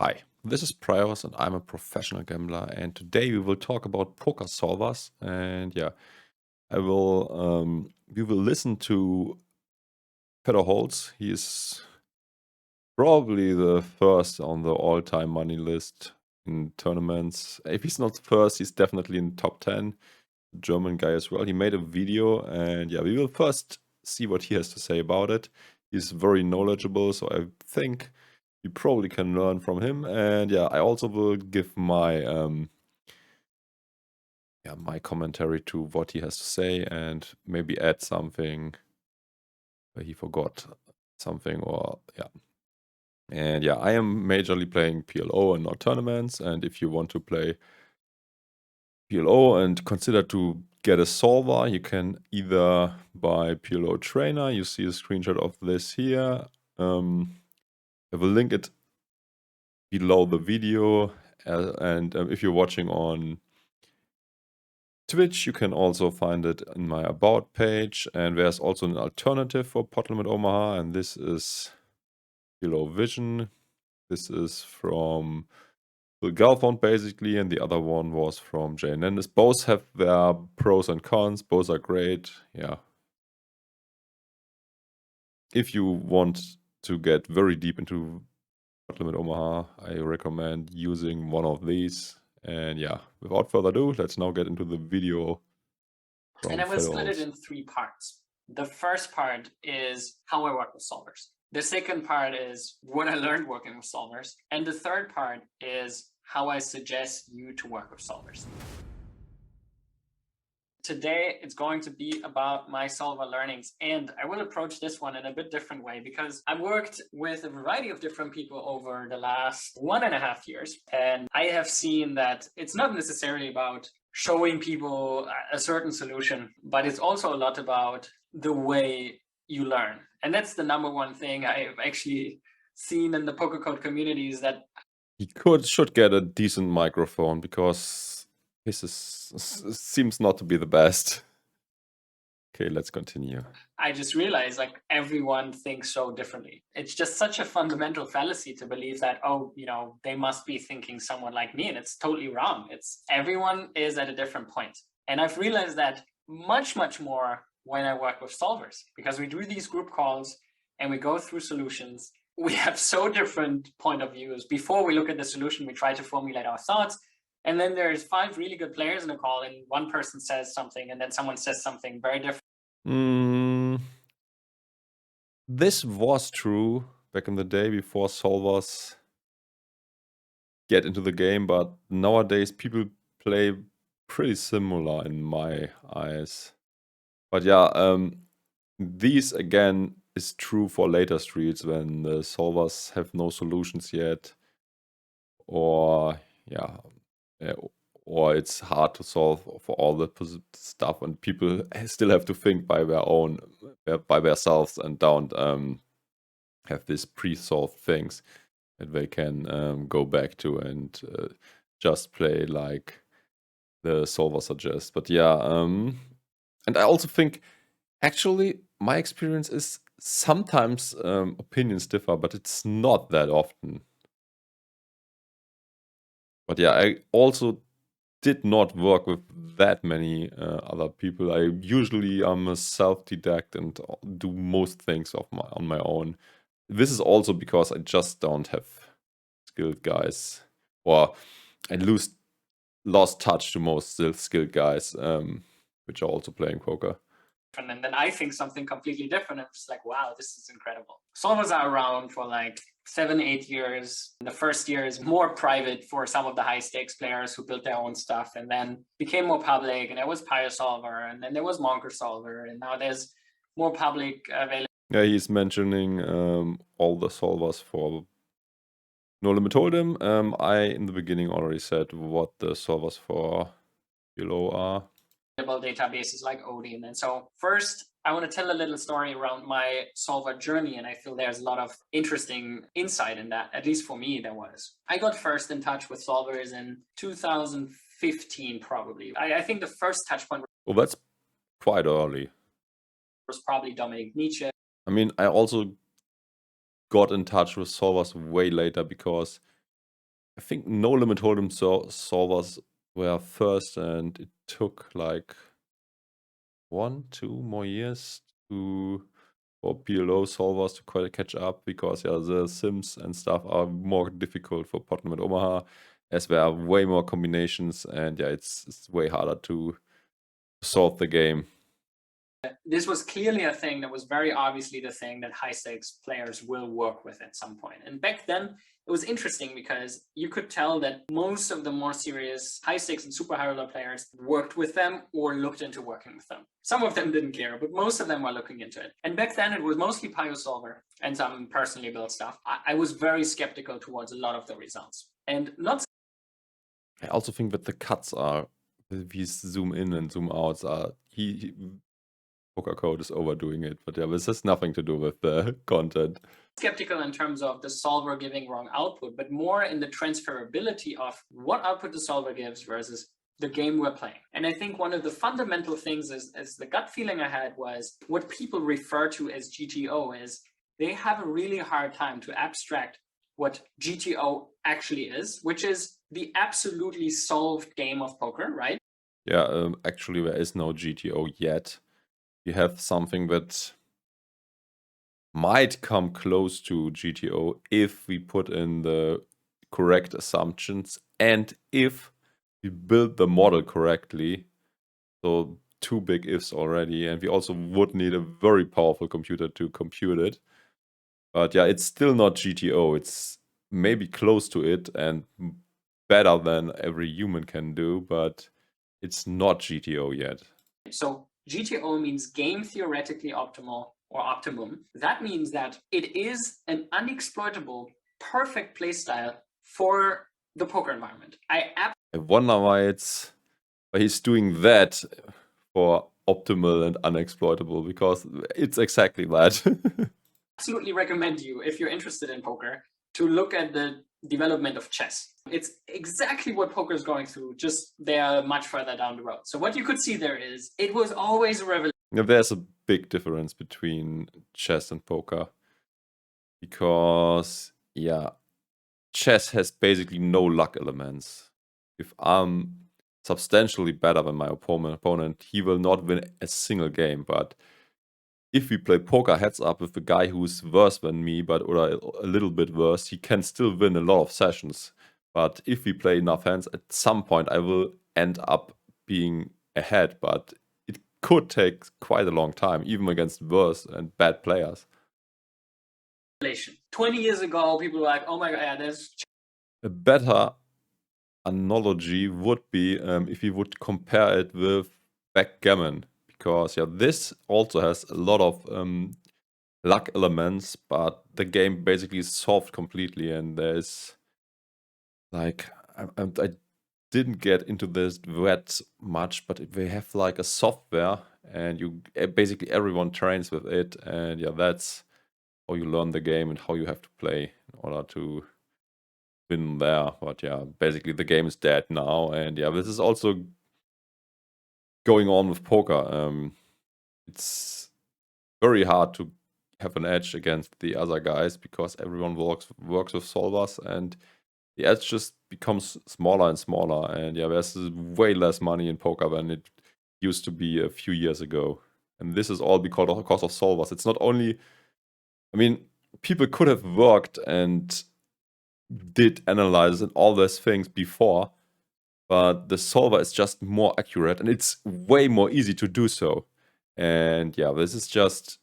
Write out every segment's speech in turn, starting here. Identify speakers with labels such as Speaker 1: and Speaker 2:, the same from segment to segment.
Speaker 1: Hi, this is Praios and I'm a professional gambler, and today we will talk about poker solvers. And yeah, I will we will listen to Fedor Holz. He is probably the first on the all-time money list in tournaments. If he's not first, he's definitely in top 10. German guy as well. He made a video, and yeah, we will first see what he has to say about it. He's very knowledgeable, so I think you probably can learn from him. And yeah, I also will give my my commentary to what he has to say and maybe add something where he forgot something, or yeah. And yeah, I am majorly playing PLO and not tournaments. And if you want to play PLO and consider to get a solver, you can either buy PLO Trainer. You see a screenshot of this here. I will link it below the video. And if you're watching on Twitch, you can also find it in my About page. And there's also an alternative for Pot Limit Omaha, and this is PLO Vision. This is from the Galfond basically, and the other one was from Jay Hernandez. Both have their pros and cons. Both are great. Yeah. If you want to get very deep into Pot Limit Omaha, I recommend using one of these. And yeah, without further ado, let's now get into the video.
Speaker 2: And I will split it in 3 parts. The first part is how I work with solvers. The second part is what I learned working with solvers. And the third part is how I suggest you to work with solvers. Today, it's going to be about my solver learnings, and I will approach this one in a bit different way because I've worked with a variety of different people over the last 1.5 years, and I have seen that it's not necessarily about showing people a certain solution, but it's also a lot about the way you learn. And that's the number one thing I've actually seen in the Pokercode community is that
Speaker 1: He should get a decent microphone because his seems not to be the best. Okay, let's continue.
Speaker 2: I just realized like everyone thinks so differently. It's just such a fundamental fallacy to believe that, oh, they must be thinking someone like me. And it's totally wrong. It's everyone is at a different point. And I've realized that much, much more when I work with solvers because we do these group calls and we go through solutions. We have so different point of views. Before we look at the solution, we try to formulate our thoughts. And then there's 5 really good players in a call and one person says something and then someone says something very different.
Speaker 1: This was true back in the day before solvers get into the game, but nowadays people play pretty similar in my eyes. But yeah, these again is true for later streets when the solvers have no solutions yet, or yeah, or it's hard to solve for all the stuff, and people still have to think by their own, by themselves, and don't have these pre-solved things that they can go back to and just play like the solver suggests. But yeah, and I also think actually my experience is sometimes opinions differ, but it's not that often. But yeah, I also did not work with that many other people. I usually am a self-didact and do most things on my own. This is also because I just don't have skilled guys, or I lost touch to most skilled guys, which are also playing poker.
Speaker 2: And then I think something completely different. I'm just like, wow, this is incredible. Solvers are around for like 7-8 years. The first year is more private for some of the high stakes players who built their own stuff and then became more public. And there was Pyre Solver, and then there was Monker Solver, and now there's more public available.
Speaker 1: Yeah, he's mentioning all the solvers for No Limit Hold'em. I in the beginning already said what the solvers for below are.
Speaker 2: Databases like Odin. And so first, I want to tell a little story around my solver journey, and I feel there's a lot of interesting insight in that. At least for me, there was. I got first in touch with solvers in 2015, probably. I think the first touch point
Speaker 1: Well, that's quite early.
Speaker 2: was probably Dominic Nietzsche.
Speaker 1: I mean, I also got in touch with solvers way later because I think no limit hold'em solvers were first, and it took like 1-2 more years for PLO solvers to quite catch up, because the sims and stuff are more difficult for pot limit Omaha, as there are way more combinations, and it's way harder to solve the game.
Speaker 2: This was clearly a thing that was very obviously the thing that high stakes players will work with at some point. And back then, it was interesting because you could tell that most of the more serious high stakes and super high roller players worked with them or looked into working with them. Some of them didn't care, but most of them were looking into it. And back then, it was mostly Pio Solver and some personally built stuff. I was very skeptical towards a lot of the results. And not.
Speaker 1: I also think that the cuts are, these zoom in and zoom outs are, Pokercode is overdoing it, but this has nothing to do with the content.
Speaker 2: Skeptical in terms of the solver giving wrong output, but more in the transferability of what output the solver gives versus the game we're playing. And I think one of the fundamental things is the gut feeling I had was what people refer to as GTO is they have a really hard time to abstract what GTO actually is, which is the absolutely solved game of poker, right?
Speaker 1: Yeah, actually there is no GTO yet. You have something that might come close to GTO if we put in the correct assumptions and if we build the model correctly. So 2 big ifs already, and we also would need a very powerful computer to compute it. But yeah, it's still not GTO. It's maybe close to it and better than every human can do, but it's not GTO yet.
Speaker 2: So GTO means game theoretically optimal or optimum. That means that it is an unexploitable, perfect playstyle for the poker environment. I
Speaker 1: wonder why he's doing that for optimal and unexploitable, because it's exactly that.
Speaker 2: absolutely recommend you, if you're interested in poker, to look at the development of chess. It's exactly what poker is going through, just they are much further down the road. So what you could see there is, it was always a revolution.
Speaker 1: There's a big difference between chess and poker, because chess has basically no luck elements. If I'm substantially better than my opponent, he will not win a single game. But if we play poker heads up with the guy who's worse than me, or a little bit worse, he can still win a lot of sessions. But if we play enough hands, at some point I will end up being ahead. But it could take quite a long time, even against worse and bad players.
Speaker 2: 20 years ago, people were like, oh my god, there's...
Speaker 1: A better analogy would be if you would compare it with backgammon, because this also has a lot of luck elements, but the game basically is solved completely, and there's like I didn't get into this that much, but they have like a software, and you basically everyone trains with it, and that's how you learn the game and how you have to play in order to win there. But basically the game is dead now, and this is also going on with poker. It's very hard to have an edge against the other guys because everyone works with solvers, and the edge just becomes smaller and smaller, and there's way less money in poker than it used to be a few years ago. And this is all because of solvers. It's not only, I mean, people could have worked and did analysis and all those things before, but the solver is just more accurate, and it's way more easy to do so. And this is just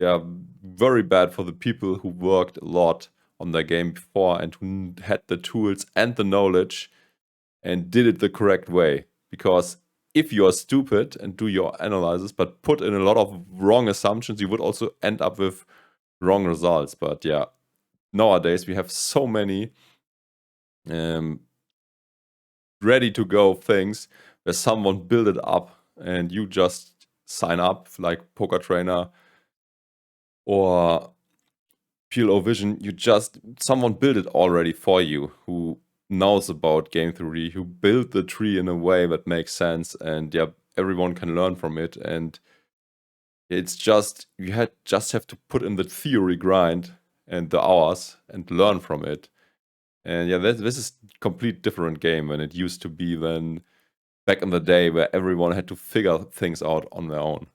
Speaker 1: very bad for the people who worked a lot on their game before and who had the tools and the knowledge and did it the correct way. Because if you are stupid and do your analysis but put in a lot of wrong assumptions, you would also end up with wrong results. But nowadays we have so many ready to go things where someone build it up and you just sign up, like Poker Trainer or PLO Vision. Someone built it already for you, who knows about game theory, who built the tree in a way that makes sense, and everyone can learn from it. And it's just, you just have to put in the theory grind and the hours and learn from it. And yeah, this is a complete different game than it used to be then back in the day where everyone had to figure things out on their own.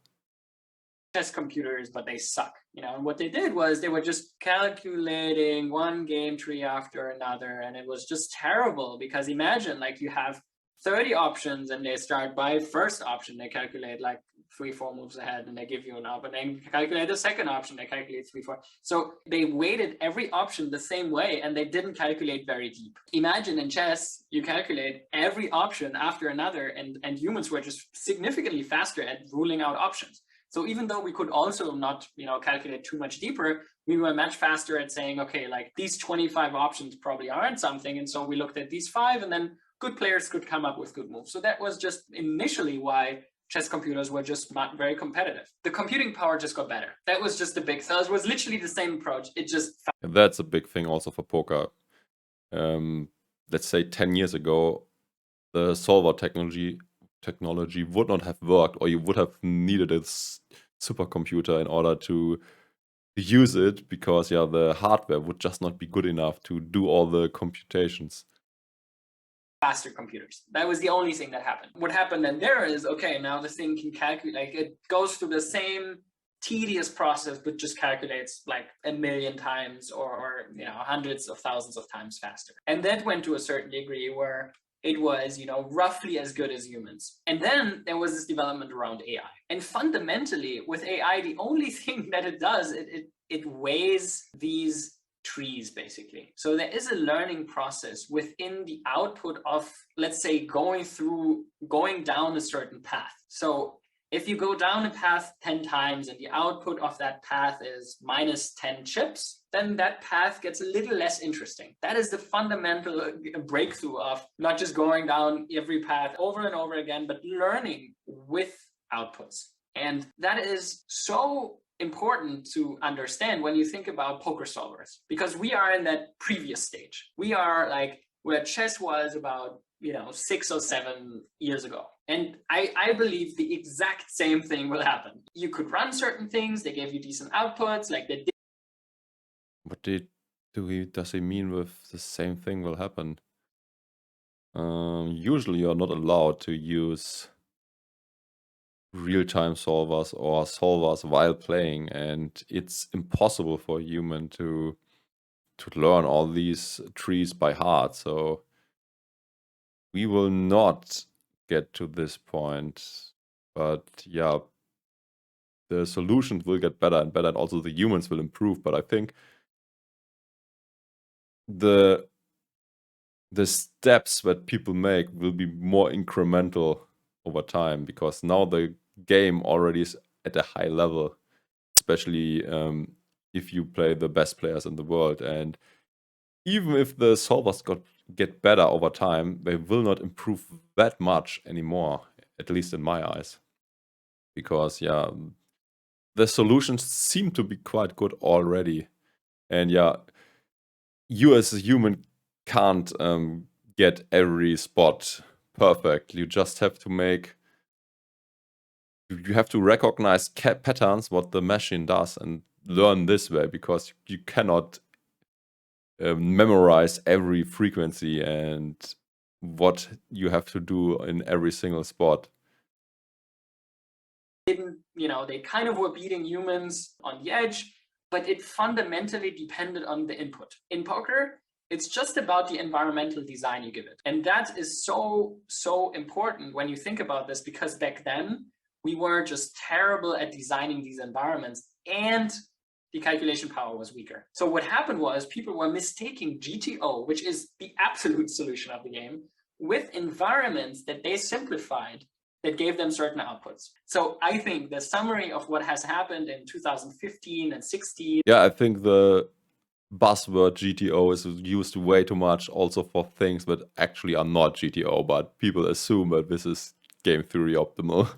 Speaker 2: Chess computers, but they suck, you know. And what they did was they were just calculating one game tree after another, and it was just terrible because imagine like you have 30 options and they start by first option, they calculate like 3-4 moves ahead and they give you an up, and then calculate the second option, they calculate 3-4. So they weighted every option the same way and they didn't calculate very deep. Imagine in chess you calculate every option after another, and humans were just significantly faster at ruling out options. So even though we could also not, you know, calculate too much deeper, we were much faster at saying, okay, like these 25 options probably aren't something. And so we looked at these 5, and then good players could come up with good moves. So that was just initially why chess computers were just not very competitive. The computing power just got better. That was just the big thing. It was literally the same approach. It just...
Speaker 1: And that's a big thing also for poker. Let's say 10 years ago, the solver technology would not have worked, or you would have needed a supercomputer in order to use it, because yeah, the hardware would just not be good enough to do all the computations.
Speaker 2: Faster computers. That was the only thing that happened. What happened then there is, okay, now the thing can calculate, like it goes through the same tedious process, but just calculates like 1,000,000 times or you know, hundreds of thousands of times faster. And that went to a certain degree where it was, you know, roughly as good as humans. And then there was this development around AI. And fundamentally with AI, the only thing that it does, it weighs these trees basically. So there is a learning process within the output of, let's say, going down a certain path. So if you go down a path 10 times and the output of that path is minus 10 chips, then that path gets a little less interesting. That is the fundamental breakthrough of not just going down every path over and over again, but learning with outputs. And that is so important to understand when you think about poker solvers, because we are in that previous stage. We are like where chess was about, you know, 6 or 7 years ago. And I believe the exact same thing will happen. You could run certain things, they gave you decent outputs, like they did.
Speaker 1: What does he mean with the same thing will happen? Usually you're not allowed to use real-time solvers or solvers while playing, and it's impossible for a human to learn all these trees by heart. So we will not get to this point, but yeah, the solutions will get better and better, and also the humans will improve. But I think the steps that people make will be more incremental over time, because now the game already is at a high level, especially if you play the best players in the world. And even if the solvers get better over time, they will not improve that much anymore, at least in my eyes. Because yeah, the solutions seem to be quite good already. And yeah, you as a human can't get every spot perfect. You just have to you have to recognize patterns, what the machine does, and learn this way, because you cannot memorize every frequency and what you have to do in every single spot.
Speaker 2: You know, they kind of were beating humans on the edge, but it fundamentally depended on the input. In poker, it's just about the environmental design you give it. And that is so, so important when you think about this, because back then we were just terrible at designing these environments, and the calculation power was weaker. So what happened was people were mistaking GTO, which is the absolute solution of the game, with environments that they simplified that gave them certain outputs. So I think the summary of what has happened in 2015 and 16.
Speaker 1: Yeah, I think the buzzword GTO is used way too much also for things that actually are not GTO, but people assume that this is game theory optimal.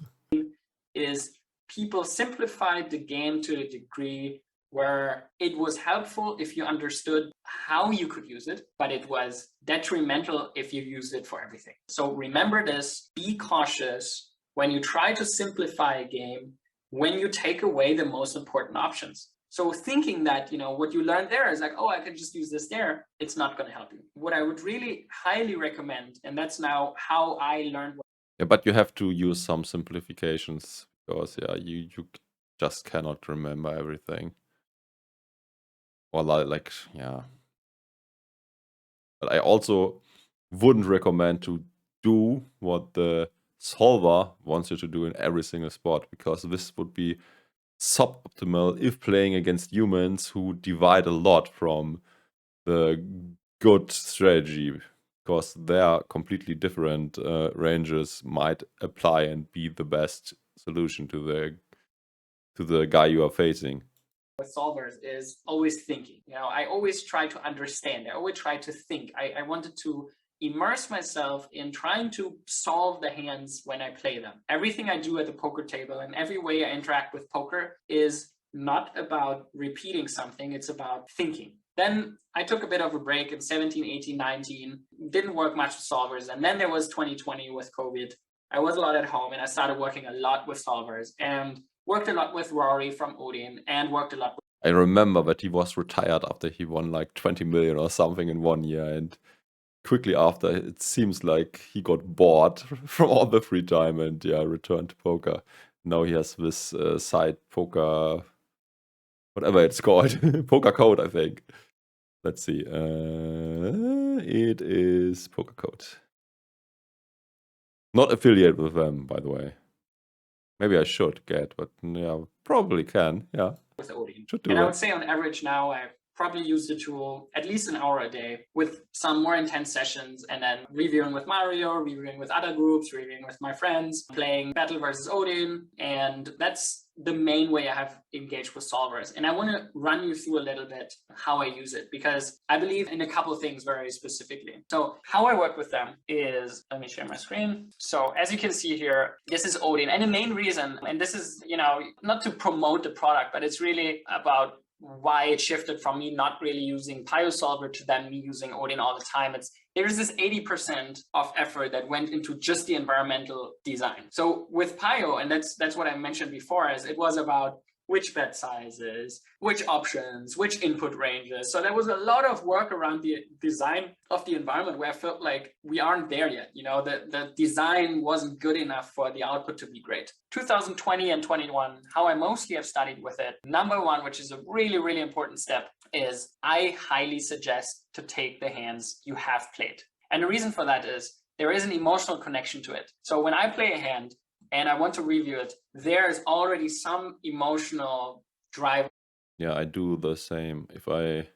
Speaker 2: Is people simplified the game to a degree where it was helpful if you understood how you could use it, but it was detrimental if you used it for everything. So remember this, be cautious when you try to simplify a game, when you take away the most important options. So thinking that, what you learned there is like, oh, I can just use this there, it's not going to help you. What I would really highly recommend, and that's now how I learned.
Speaker 1: Yeah, but you have to use some simplifications because you just cannot remember everything. Or like yeah. But I also wouldn't recommend to do what the solver wants you to do in every single spot, because this would be suboptimal if playing against humans who divide a lot from the good strategy, because their completely different ranges might apply and be the best solution to the guy you are facing.
Speaker 2: With solvers is always thinking. I always try to understand. I always try to think. I wanted to immerse myself in trying to solve the hands when I play them. Everything I do at the poker table and every way I interact with poker is not about repeating something, it's about thinking. Then I took a bit of a break in 17, 18, 19, didn't work much with solvers. And then there was 2020 with COVID. I was a lot at home and I started working a lot with solvers and worked a lot with Rory from Odin and worked a lot with...
Speaker 1: I remember that he was retired after he won like 20 million or something in 1 year, and quickly after it seems like he got bored from all the free time and returned to poker. Now he has this side poker, whatever it's called, Pokercode, I think. Let's see. It is Pokercode. Not affiliated with them, by the way. Maybe I should get, but yeah, probably can. Yeah.
Speaker 2: With Odin.
Speaker 1: Should do
Speaker 2: and
Speaker 1: it.
Speaker 2: I would say on average now I probably use the tool at least an hour a day with some more intense sessions, and then reviewing with Mario, reviewing with other groups, reviewing with my friends, playing Battle versus Odin. And that's the main way I have engaged with solvers. And I want to run you through a little bit how I use it, because I believe in a couple of things very specifically. So how I work with them is, let me share my screen. So as you can see here, this is Odin. And the main reason, and this is, not to promote the product, but it's really about why it shifted from me not really using Pio Solver to then me using Odin all the time. There's this 80% of effort that went into just the environmental design. So with Pio, and that's what I mentioned before, is it was about which bet sizes, which options, which input ranges. So there was a lot of work around the design of the environment where I felt like we aren't there yet. The design wasn't good enough for the output to be great. 2020 and 21, how I mostly have studied with it. Number one, which is a really, really important step, is I highly suggest to take the hands you have played. And the reason for that is there is an emotional connection to it. So when I play a hand and I want to review it, there's already some emotional drive.
Speaker 1: Yeah, I do the same. If I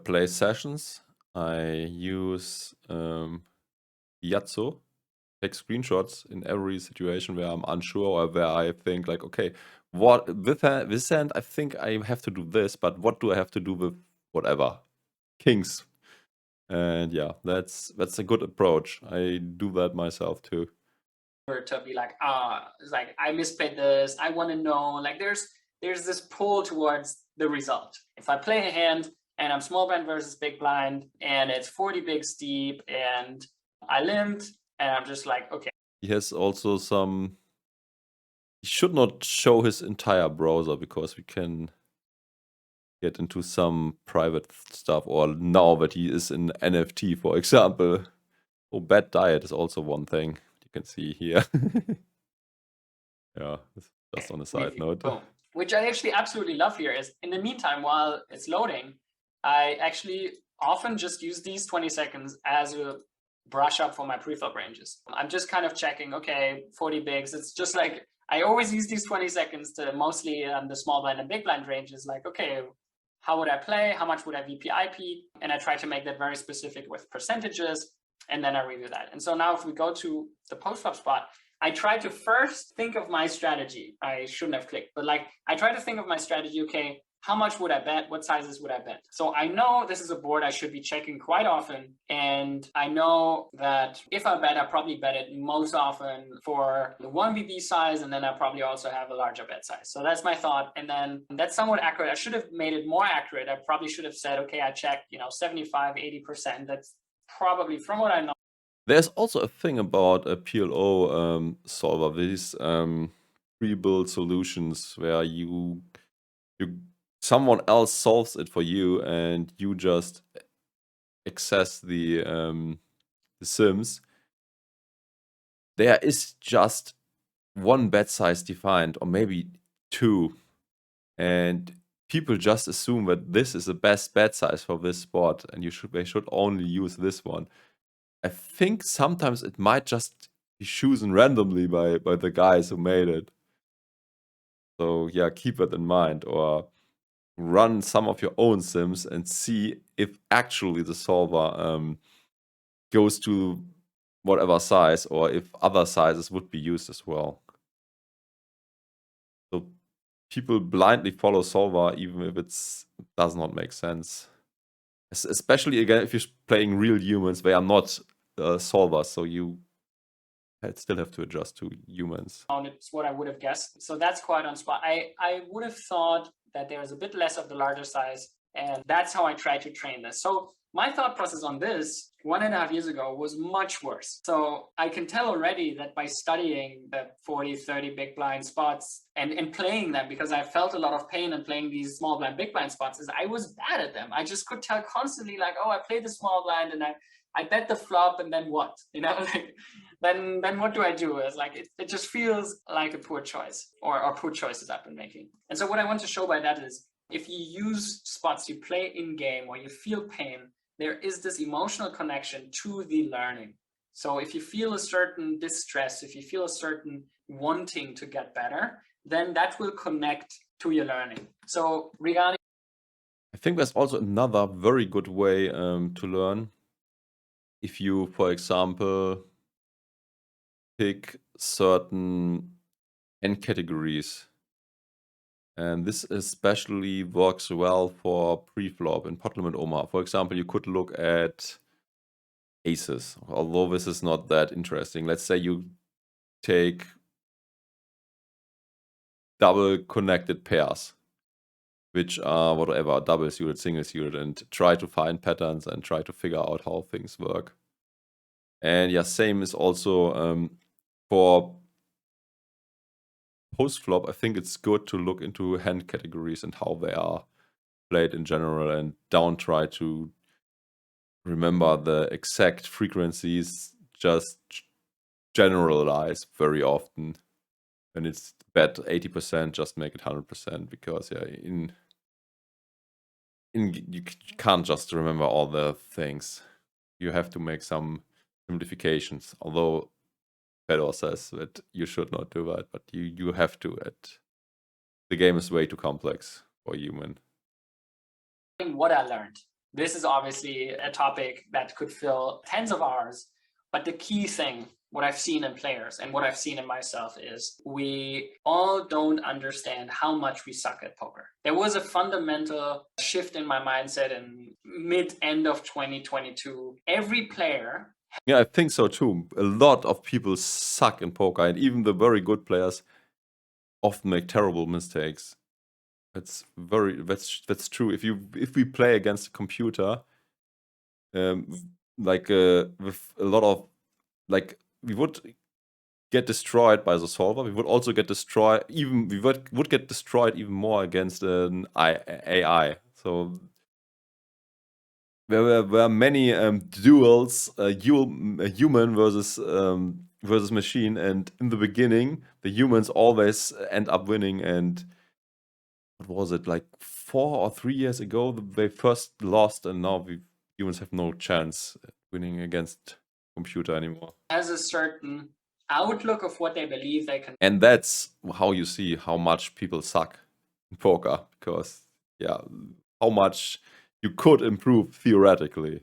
Speaker 1: play sessions, I use Yatso, take screenshots in every situation where I'm unsure or where I think like, okay, what with this hand, I think I have to do this, but what do I have to do with whatever kings? And yeah, that's a good approach. I do that myself too.
Speaker 2: To be like, it's like I misplayed this. I want to know. Like there's this pull towards the result. If I play a hand and I'm small blind versus big blind and it's 40 big steep and I limped and I'm just like, okay.
Speaker 1: He has also some. He should not show his entire browser because we can get into some private stuff, or now that he is in NFT, for example. Oh, bad diet is also one thing you can see here. Yeah, just on a side note.
Speaker 2: Boom. Which I actually absolutely love here is, in the meantime, while it's loading, I actually often just use these 20 seconds as a brush up for my preflop ranges. I'm just kind of checking, okay, 40 bigs. It's just like, I always use these 20 seconds to mostly the small blind and big blind ranges. Like, okay, how would I play? How much would I VP IP? And I try to make that very specific with percentages. And then I review that. And so now if we go to the post-flop spot, I try to first think of my strategy. I shouldn't have clicked, but like I try to think of my strategy. Okay, how much would I bet? What sizes would I bet? So I know this is a board I should be checking quite often. And I know that if I bet, I probably bet it most often for the 1BB size. And then I probably also have a larger bet size. So that's my thought. And then that's somewhat accurate. I should have made it more accurate. I probably should have said, okay, I checked, 75, 80%. That's probably, from what I know.
Speaker 1: There's also a thing about a PLO solver, these pre-built solutions where you someone else solves it for you, and you just access the sims. There is just one bet size defined, or maybe two, and people just assume that this is the best bet size for this spot, and they should only use this one. I think sometimes it might just be chosen randomly by the guys who made it. So yeah, keep that in mind, or run some of your own sims and see if actually the solver goes to whatever size, or if other sizes would be used as well. So people blindly follow solver even if it does not make sense. Especially again, if you're playing real humans, they are not solvers, so you still have to adjust to humans.
Speaker 2: It's what I would have guessed. So that's quite on spot. I would have thought that there's a bit less of the larger size, and that's how I try to train this. So my thought process on this 1.5 years ago was much worse. So I can tell already that by studying the 40, 30 big blind spots and playing them, because I felt a lot of pain in playing these small blind, big blind spots, is I was bad at them. I just could tell constantly, like, oh, I played the small blind and I bet the flop, and then what? You know, like, then what do I do? It's like it just feels like a poor choice, or poor choices I've been making. And so what I want to show by that is, if you use spots you play in game or you feel pain, there is this emotional connection to the learning. So if you feel a certain distress, if you feel a certain wanting to get better, then that will connect to your learning. So regarding,
Speaker 1: I think there's also another very good way to learn. If you, for example, pick certain end categories, and this especially works well for pre-flop in pot limit Oma. For example, you could look at aces, although this is not that interesting. Let's say you take double connected pairs, which are whatever, double suited, single suited, and try to find patterns and try to figure out how things work. And yeah, same is also for post-flop. I think it's good to look into hand categories and how they are played in general, and don't try to remember the exact frequencies, just generalize very often. When it's bet 80%, just make it 100%, because yeah, you can't just remember all the things. You have to make some simplifications, although fedor says that you should not do that, but you have to. The game is way too complex for a human.
Speaker 2: what I learned. This is obviously a topic that could fill tens of hours, but the key thing, what I've seen in players and what I've seen in myself, is we all don't understand how much we suck at poker. There was a fundamental shift in my mindset in mid-end of 2022. Every player.
Speaker 1: Yeah, I think so too. A lot of people suck in poker, and even the very good players often make terrible mistakes. That's true. If we play against a computer, like with a lot of, like, we would get destroyed by the solver. We would also get destroyed. We would get destroyed even more against an AI. So there were many duels, human versus machine, and in the beginning, the humans always end up winning. And what was it, like 4 or 3 years ago, they first lost, and now humans have no chance at winning against computer anymore.
Speaker 2: Has a certain outlook of what they believe they can.
Speaker 1: And that's how you see how much people suck in poker, because yeah, how much you could improve theoretically.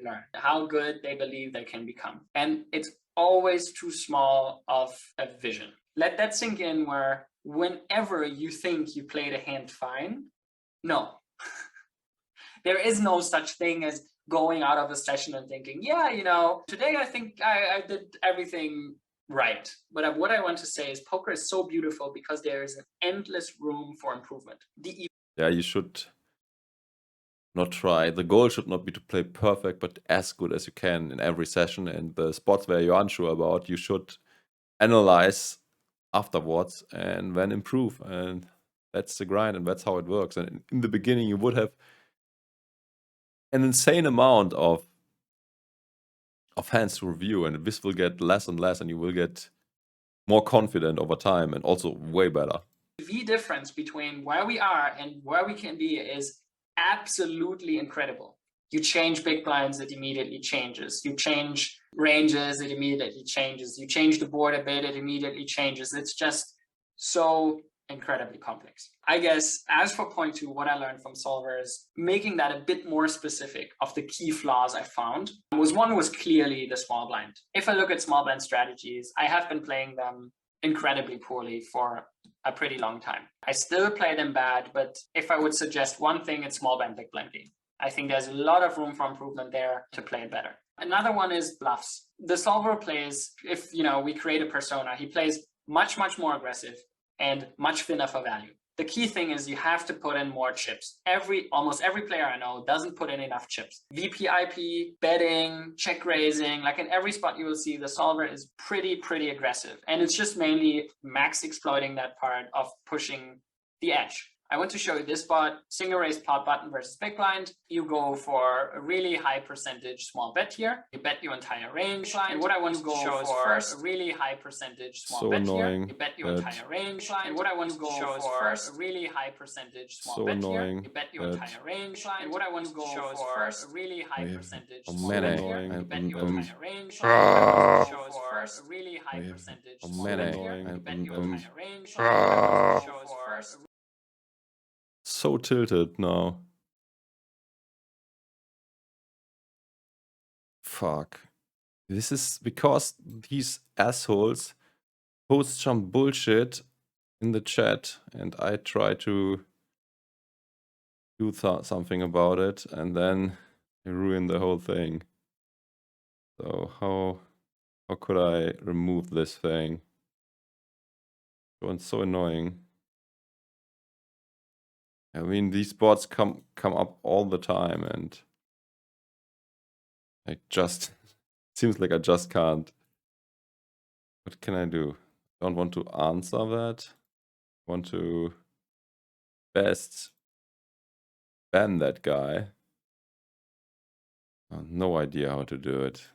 Speaker 2: Learn how good they believe they can become. And it's always too small of a vision. Let that sink in, where whenever you think you played a hand fine, no. There is no such thing as going out of a session and thinking, yeah, you know, today I think I did everything right. But what I want to say is, poker is so beautiful because there is an endless room for improvement.
Speaker 1: Yeah, you should not try. The goal should not be to play perfect, but as good as you can in every session. And the spots where you're unsure about, you should analyze afterwards and then improve. And That's the grind, and that's how it works. And in the beginning, you would have an insane amount of hands to review, and this will get less and less, and you will get more confident over time, and also way better.
Speaker 2: The difference between where we are and where we can be is absolutely incredible. You change big blinds, it immediately changes. You change ranges, it immediately changes. You change the board a bit, it immediately changes. It's just so incredibly complex. I guess as for point two, what I learned from solvers, making that a bit more specific of the key flaws I found was clearly the small blind. If I look at small blind strategies, I have been playing them incredibly poorly for a pretty long time. I still play them bad, but if I would suggest one thing, it's small blind, big blind game. I think there's a lot of room for improvement there to play it better. Another one is bluffs. The solver plays, if we create a persona, he plays much, much more aggressive and much thinner for value. The key thing is you have to put in more chips. Almost every player I know doesn't put in enough chips. VPIP, betting, check raising, like in every spot you will see the solver is pretty aggressive. And it's just mainly max exploiting that part of pushing the edge. I want to show you this spot, single raise pot button versus big blind. You go for a really high percentage small bet here. You bet your entire range. And what I want to show is first a really high percentage small bet here. You bet your entire range. And what I want to show is first a really high percentage small bet here. You bet your entire range. And what I want to show is first a really high percentage small bet here. You bet your entire range. And what I want to show is first a really high percentage small bet here. You bet your entire range. And what I want to show is first
Speaker 1: so tilted now. Fuck. This is because these assholes post some bullshit in the chat, and I try to do something about it, and then they ruin the whole thing. So how could I remove this thing? It's so annoying. I mean, these bots come up all the time, and I just seems like I just can't. What can I do? Don't want to answer that. Want to best ban that guy. No idea how to do it.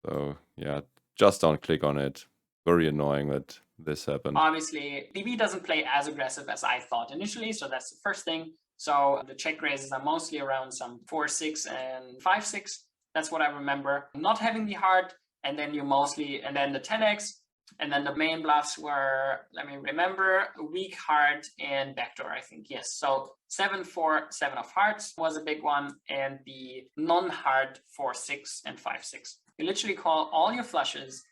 Speaker 1: So yeah, just don't click on it. Very annoying that this happened.
Speaker 2: Obviously, DB doesn't play as aggressive as I thought initially, so that's the first thing. So the check raises are mostly around some 4-6 and 5-6. That's what I remember. Not having the heart, and then and then the 10x, and then the main bluffs were, let me remember, weak heart and backdoor, I think, yes. So 7-4, 7 of hearts was a big one, and the non-heart 4-6 and 5-6. You literally call all your flushes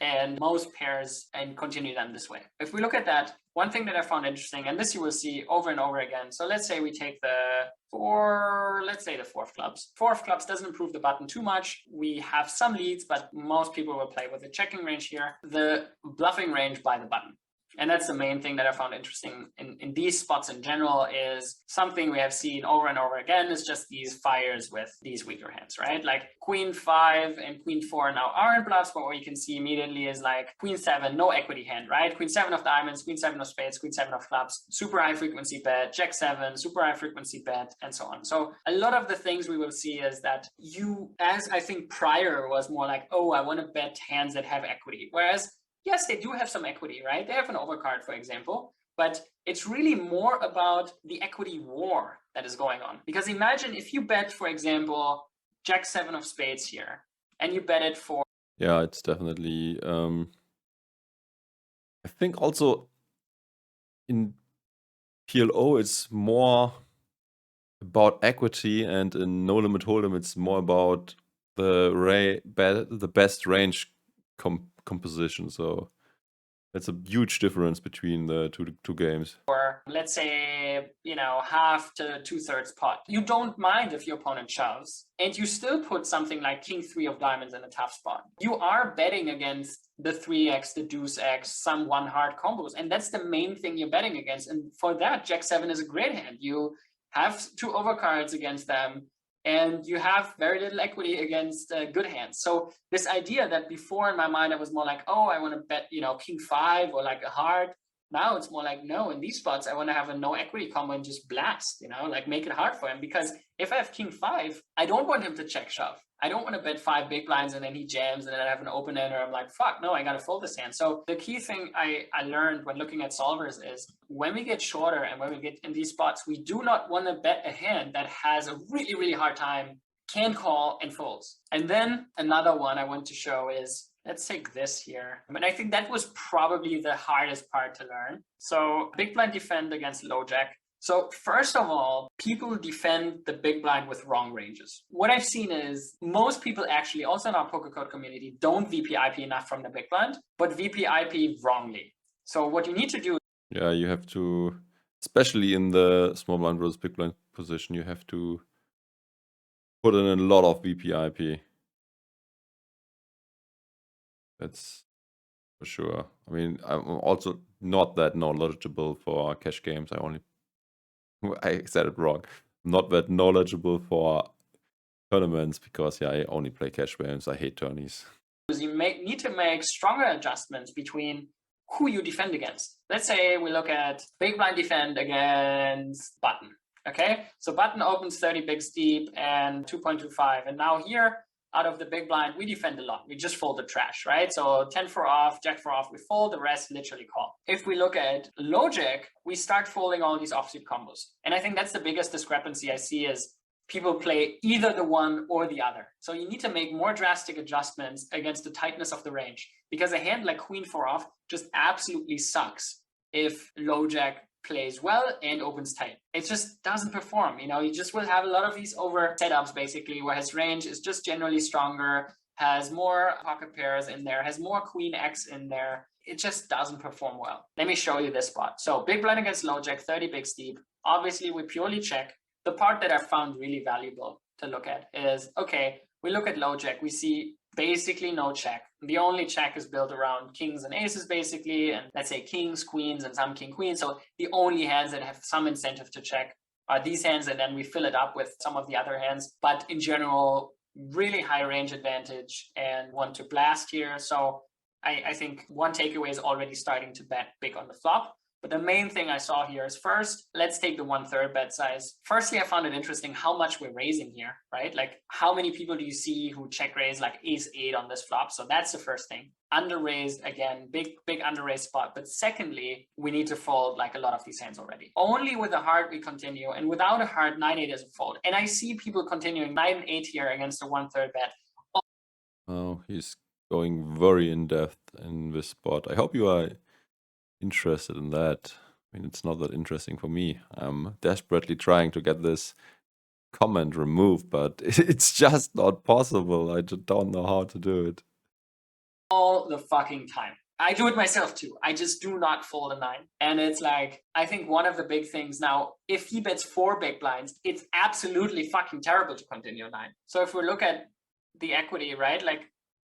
Speaker 2: and most pairs and continue them this way. If we look at that, one thing that I found interesting, and this you will see over and over again. So let's say we take the four of clubs. 4 of clubs doesn't improve the button too much. We have some leads, but most people will play with the checking range here, the bluffing range by the button. And that's the main thing that I found interesting in these spots in general, is something we have seen over and over again is just these fires with these weaker hands, right? Like Queen 5 and Queen 4 now aren't bluffs, but what you can see immediately is like Queen 7, no equity hand, right? Queen 7 of diamonds, Queen 7 of spades, Queen 7 of clubs, super high frequency bet, Jack 7, super high frequency bet, and so on. So a lot of the things we will see is that as I think prior was more like, oh, I want to bet hands that have equity. Whereas yes, they do have some equity, right? They have an overcard, for example, but it's really more about the equity war that is going on. Because imagine if you bet, for example, Jack 7 of spades here, and you bet it for...
Speaker 1: Yeah, it's definitely... I think also in PLO, it's more about equity, and in No Limit Hold'em, it's more about the best range composition. So that's a huge difference between the two games.
Speaker 2: Or let's say, half to 2/3 pot. You don't mind if your opponent shoves, and you still put something like King 3 of diamonds in a tough spot. You are betting against the 3x, the deuce x, some one heart combos, and that's the main thing you're betting against. And for that, Jack 7 is a great hand. You have 2 overcards against them, and you have very little equity against good hands. So this idea that before in my mind, I was more like, oh, I want to bet, King 5 or like a heart. Now it's more like, no, in these spots, I want to have a no equity combo and just blast, like make it hard for him. Because if I have king 5, I don't want him to check shove. I don't want to bet 5 big blinds and then he jams and then I have an open ender. I'm like, fuck, no, I got to fold this hand. So the key thing I learned when looking at solvers is when we get shorter and when we get in these spots, we do not want to bet a hand that has a really, really hard time, can call and folds. And then another one I want to show is, let's take this here. And I think that was probably the hardest part to learn. So big blind defend against low jack. So first of all, people defend the big blind with wrong ranges. What I've seen is most people actually, also in our Pokercode community, don't VPIP enough from the big blind, but VPIP wrongly. So what you need to do.
Speaker 1: Yeah, you have to, especially in the small blind versus big blind position, you have to put in a lot of VPIP. That's for sure. I mean, I'm also not that knowledgeable for cash games. I said it wrong. I'm not that knowledgeable for tournaments because, yeah, I only play cash games. I hate tourneys.
Speaker 2: You need to make stronger adjustments between who you defend against. Let's say we look at big blind defend against button. Okay, so button opens 30 bigs deep and 2.25. And now here, out of the big blind, we defend a lot. We just fold the trash, right? So 10 for off, jack for off, we fold, the rest literally call. If we look at low jack, we start folding all these offsuit combos. And I think that's the biggest discrepancy I see is people play either the one or the other. So you need to make more drastic adjustments against the tightness of the range, because a hand like queen 4 off just absolutely sucks if low jack plays well and opens tight. It just doesn't perform. You just will have a lot of these over setups basically where his range is just generally stronger, has more pocket pairs in there, has more queen X in there. It just doesn't perform well. Let me show you this spot. So big blind against low jack, 30 bigs deep. Obviously we purely check. The part that I found really valuable to look at is, okay, we look at low jack, we see basically no check. The only check is built around kings and aces basically, and let's say kings, queens, and some king queen. So the only hands that have some incentive to check are these hands, and then we fill it up with some of the other hands. But in general, really high range advantage and want to blast here. So I think one takeaway is already starting to bet big on the flop. But the main thing I saw here is first, let's take the 1/3 bet size. Firstly, I found it interesting how much we're raising here, right? Like how many people do you see who check raise like ace 8 on this flop? So that's the first thing. Under raised, again, big under raised spot. But secondly, we need to fold like a lot of these hands already. Only with a heart we continue, and without a heart, 9/8 is a fold. And I see people continuing 9/8 here against a 1/3 bet.
Speaker 1: Oh, he's going very in depth in this spot. I hope you are interested in that. I mean, it's not that interesting for me. I'm desperately trying to get this comment removed, but it's just not possible. I just don't know how to do it.
Speaker 2: All the fucking time. I do it myself too. I just do not fold a 9. And it's like, I think one of the big things now, if he bets 4 big blinds, it's absolutely fucking terrible to continue 9. So if we look at the equity, right, like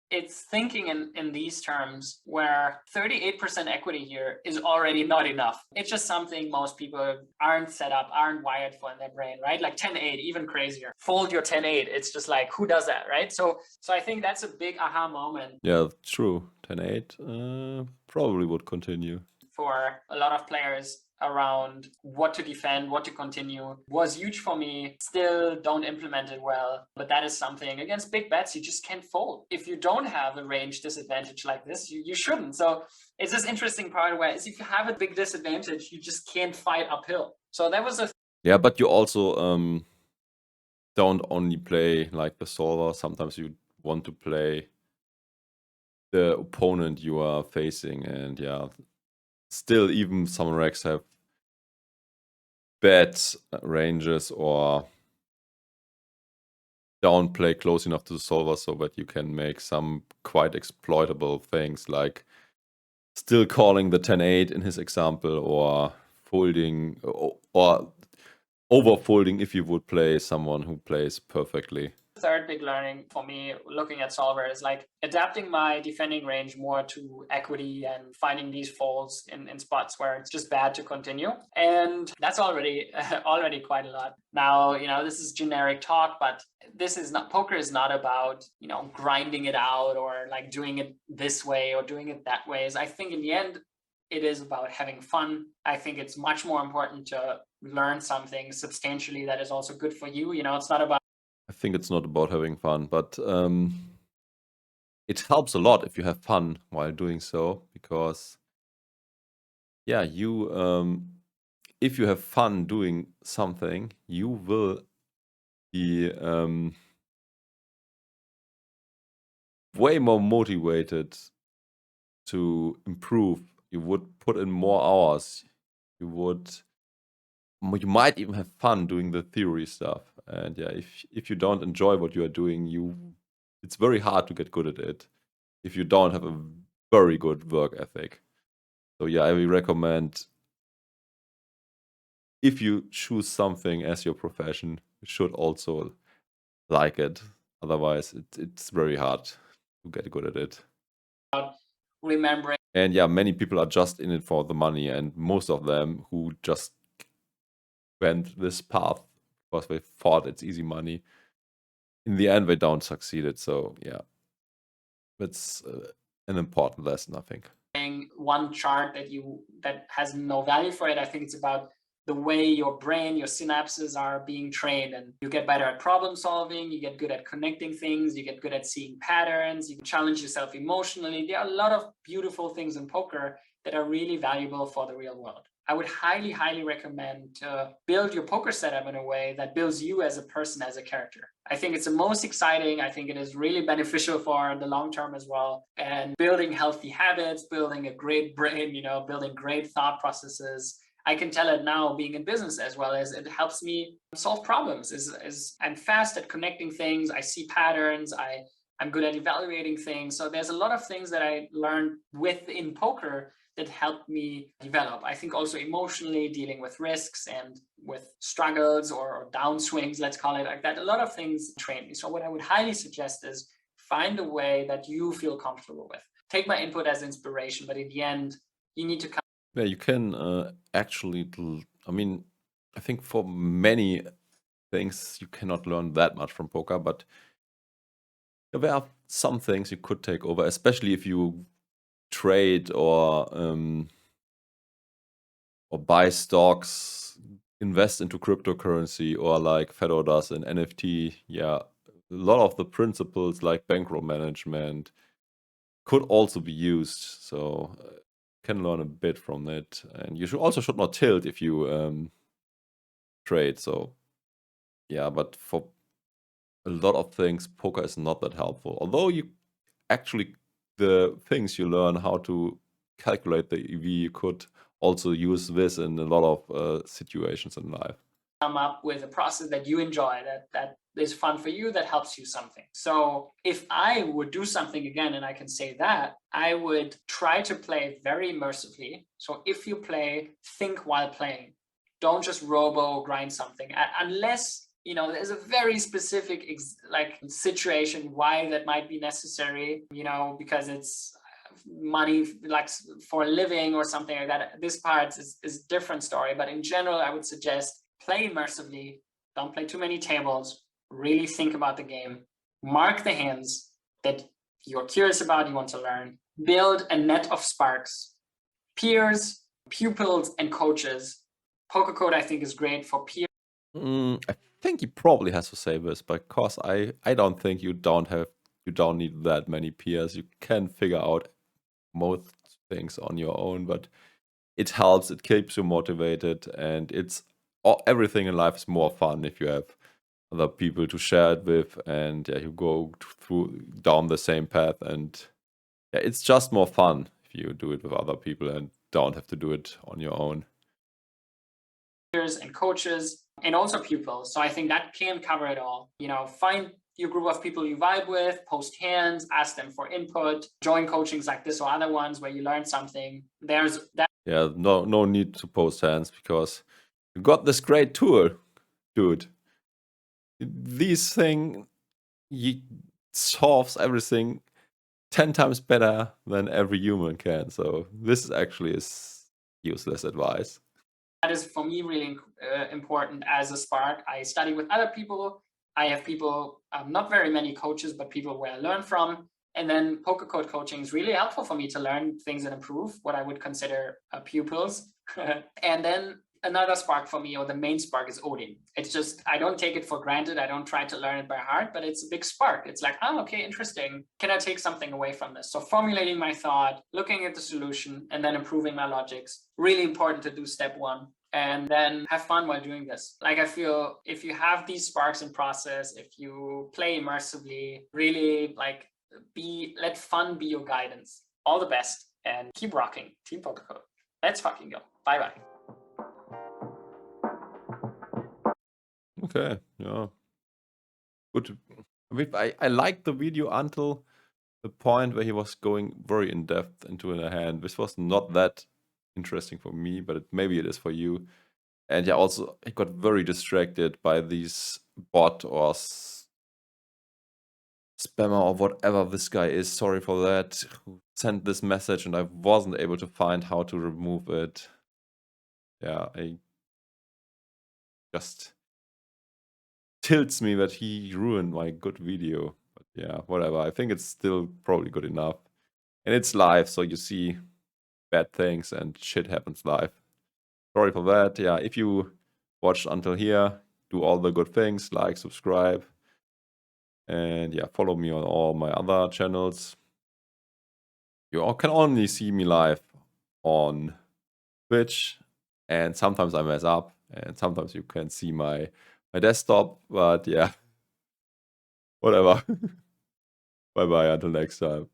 Speaker 2: it's thinking in these terms where 38% equity here is already not enough. It's just something most people aren't set up, aren't wired for in their brain, right? Like 10-8, even crazier. Fold your 10-8. It's just like, who does that, right? So I think that's a big aha moment.
Speaker 1: Yeah, true. 10-8 probably would continue.
Speaker 2: For a lot of players around what to defend, what to continue was huge for me. Still don't implement it well, but that is something against big bets you just can't fold. If you don't have a range disadvantage like this, you shouldn't. So it's this interesting part where if you have a big disadvantage, you just can't fight uphill. So that was
Speaker 1: yeah, but you also don't only play like the solver. Sometimes you want to play the opponent you are facing, and yeah, still even some racks have bad ranges or don't play close enough to the solver so that you can make some quite exploitable things, like still calling the 10-8 in his example, or folding or over folding if you would play someone who plays perfectly.
Speaker 2: third big learning for me looking at solver is like adapting my defending range more to equity and finding these folds in spots where it's just bad to continue. And that's already quite a lot. Now, this is generic talk, but poker is not about, grinding it out or like doing it this way or doing it that way. I think in the end, it is about having fun. I think it's much more important to learn something substantially that is also good for you. It's not about.
Speaker 1: I think it's not about having fun, but it helps a lot if you have fun while doing so, because yeah, if you have fun doing something, you will be way more motivated to improve. You would put in more hours. You might even have fun doing the theory stuff. And yeah, if you don't enjoy what you are doing, it's very hard to get good at it if you don't have a very good work ethic. So yeah, I will recommend, if you choose something as your profession, you should also like it. Otherwise, it's very hard to get good at it.
Speaker 2: Remembering.
Speaker 1: And yeah, many people are just in it for the money, and most of them who just went this path because they thought it's easy money, in the end they don't succeed. So yeah, that's an important lesson, I think.
Speaker 2: One chart that has no value for it. I think it's about the way your brain, your synapses are being trained, and you get better at problem solving, you get good at connecting things, you get good at seeing patterns, you challenge yourself emotionally. There are a lot of beautiful things in poker that are really valuable for the real world. I would highly, highly recommend to build your poker setup in a way that builds you as a person, as a character. I think it's the most exciting. I think it is really beneficial for the long term as well. And building healthy habits, building a great brain, building great thought processes. I can tell it now, being in business as well, as it helps me solve problems. I'm fast at connecting things. I see patterns. I'm good at evaluating things. So there's a lot of things that I learned within poker that helped me develop. I think also emotionally, dealing with risks and with struggles or downswings, let's call it like that. A lot of things train me. So what I would highly suggest is find a way that you feel comfortable with. Take my input as inspiration, but in the end, you need to come.
Speaker 1: Yeah, you can actually, I think for many things you cannot learn that much from poker, but there are some things you could take over, especially if you trade or buy stocks, invest into cryptocurrency, or like Fedor does in NFT. Yeah, a lot of the principles like bankroll management could also be used. So can learn a bit from it, and you should not tilt if you trade. So yeah, but for a lot of things, poker is not that helpful. Although the things you learn how to calculate the EV, you could also use this in a lot of situations in life.
Speaker 2: Come up with a process that you enjoy, that is fun for you, that helps you something. So if I would do something again, and I can say that, I would try to play very immersively. So if you play, think while playing. Don't just robo grind something unless there's a very specific situation why that might be necessary, because it's money like for a living or something like that. This part is a different story, but in general, I would suggest play immersively. Don't play too many tables. Really think about the game. Mark the hands that you're curious about, you want to learn. Build a net of sparks. Peers, pupils, and coaches. Pokercode, I think, is great for peers.
Speaker 1: I think he probably has to say this, because I don't think you don't need that many peers. You can figure out most things on your own, but it helps. It keeps you motivated, and everything in life is more fun if you have other people to share it with, and yeah, you go down the same path, and yeah, it's just more fun if you do it with other people and don't have to do it on your own.
Speaker 2: And coaches, and also pupils. So I think that can cover it all. Find your group of people you vibe with, post hands, ask them for input, join coachings like this or other ones where you learn something. There's that.
Speaker 1: Yeah, no need to post hands, because you got this great tool, dude. This thing solves everything 10 times better than every human can. So this actually is useless advice.
Speaker 2: That is for me really important as a spark. I study with other people. I have people, not very many coaches, but people where I learn from. And then Pokercode coaching is really helpful for me to learn things and improve what I would consider pupils. And then another spark for me, or the main spark, is Odin. It's just, I don't take it for granted. I don't try to learn it by heart, but it's a big spark. It's like, oh, okay, interesting. Can I take something away from this? So formulating my thought, looking at the solution, and then improving my logics. Really important to do step one. And then have fun while doing this. Like, I feel if you have these sparks in process, if you play immersively, really like let fun be your guidance. All the best and keep rocking. Team Pokercode. Let's fucking go. Bye-bye.
Speaker 1: Okay, yeah. Good. I liked the video until the point where he was going very in depth into a hand. This was not that interesting for me, but maybe it is for you. And yeah, also I got very distracted by these bot or spammer or whatever this guy is. Sorry for that. Who sent this message and I wasn't able to find how to remove it. Yeah, I just tilts me that he ruined my good video. But yeah, whatever. I think it's still probably good enough. And it's live, so you see bad things and shit happens live. Sorry for that. Yeah, if you watched until here, do all the good things, like, subscribe. And yeah, follow me on all my other channels. You all can only see me live on Twitch. And sometimes I mess up. And sometimes you can see my desktop. But yeah, whatever. Bye-bye, until next time.